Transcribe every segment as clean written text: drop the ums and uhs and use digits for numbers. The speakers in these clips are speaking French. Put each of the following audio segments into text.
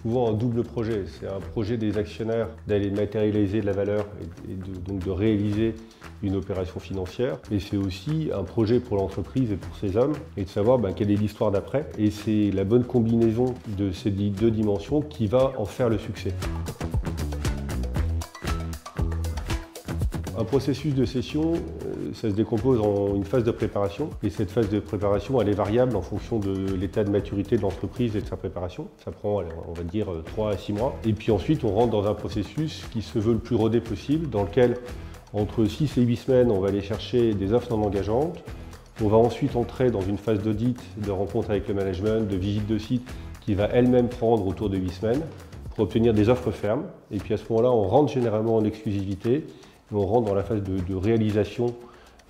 souvent un double projet. C'est un projet des actionnaires d'aller matérialiser de la valeur et donc de réaliser une opération financière. Et c'est aussi un projet pour l'entreprise et pour ses hommes, et de savoir quelle est l'histoire d'après. Et c'est la bonne combinaison de ces deux dimensions qui va en faire le succès. Un processus de cession, ça se décompose en une phase de préparation. Et cette phase de préparation, elle est variable en fonction de l'état de maturité de l'entreprise et de sa préparation. Ça prend, on va dire, 3 à 6 mois. Et puis ensuite, on rentre dans un processus qui se veut le plus rodé possible, dans lequel, entre 6 et 8 semaines, on va aller chercher des offres non engageantes. On va ensuite entrer dans une phase d'audit, de rencontre avec le management, de visite de site, qui va elle-même prendre autour de 8 semaines pour obtenir des offres fermes. Et puis à ce moment-là, on rentre généralement en exclusivité. On rentre dans la phase de réalisation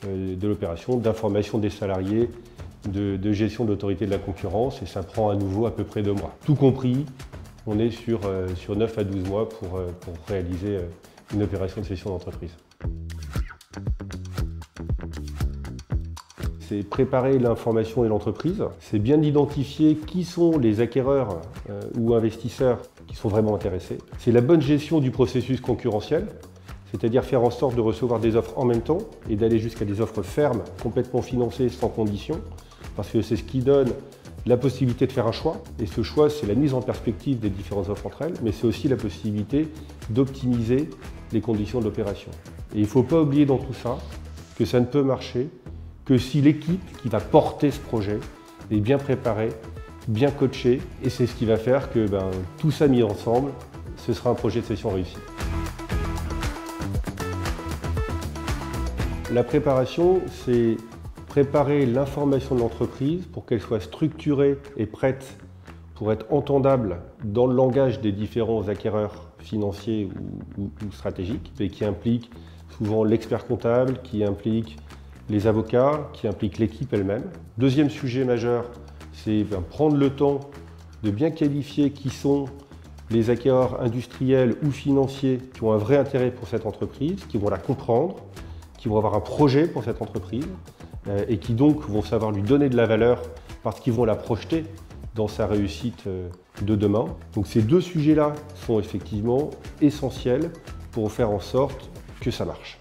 de l'opération, d'information des salariés, de gestion de l'autorité de la concurrence, et ça prend à nouveau à peu près 2 mois. Tout compris, on est sur 9 à 12 mois pour réaliser une opération de cession d'entreprise. C'est préparer l'information et l'entreprise, c'est bien identifier qui sont les acquéreurs ou investisseurs qui sont vraiment intéressés. C'est la bonne gestion du processus concurrentiel, c'est-à-dire faire en sorte de recevoir des offres en même temps et d'aller jusqu'à des offres fermes, complètement financées, sans condition, parce que c'est ce qui donne la possibilité de faire un choix. Et ce choix, c'est la mise en perspective des différentes offres entre elles, mais c'est aussi la possibilité d'optimiser les conditions de l'opération. Et il ne faut pas oublier dans tout ça que ça ne peut marcher que si l'équipe qui va porter ce projet est bien préparée, bien coachée, et c'est ce qui va faire que tout ça mis ensemble, ce sera un projet de cession réussi. La préparation, c'est préparer l'information de l'entreprise pour qu'elle soit structurée et prête pour être entendable dans le langage des différents acquéreurs financiers ou stratégiques, et qui implique souvent l'expert comptable, qui implique les avocats, qui implique l'équipe elle-même. Deuxième sujet majeur, c'est prendre le temps de bien qualifier qui sont les acquéreurs industriels ou financiers qui ont un vrai intérêt pour cette entreprise, qui vont la comprendre, qui vont avoir un projet pour cette entreprise et qui donc vont savoir lui donner de la valeur parce qu'ils vont la projeter dans sa réussite de demain. Donc ces deux sujets-là sont effectivement essentiels pour faire en sorte que ça marche.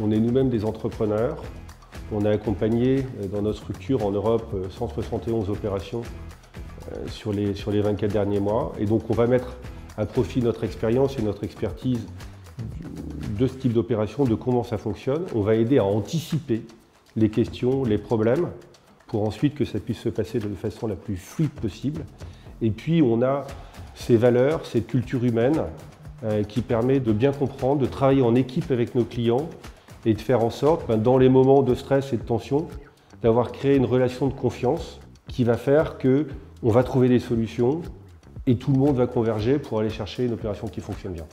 On est nous-mêmes des entrepreneurs. On a accompagné dans notre structure en Europe 171 opérations sur les 24 derniers mois. Et donc on va mettre à profit notre expérience et notre expertise de ce type d'opération, de comment ça fonctionne. On va aider à anticiper les questions, les problèmes, pour ensuite que ça puisse se passer de façon la plus fluide possible. Et puis on a ces valeurs, cette culture humaine qui permet de bien comprendre, de travailler en équipe avec nos clients et de faire en sorte, dans les moments de stress et de tension, d'avoir créé une relation de confiance qui va faire qu'on va trouver des solutions et tout le monde va converger pour aller chercher une opération qui fonctionne bien.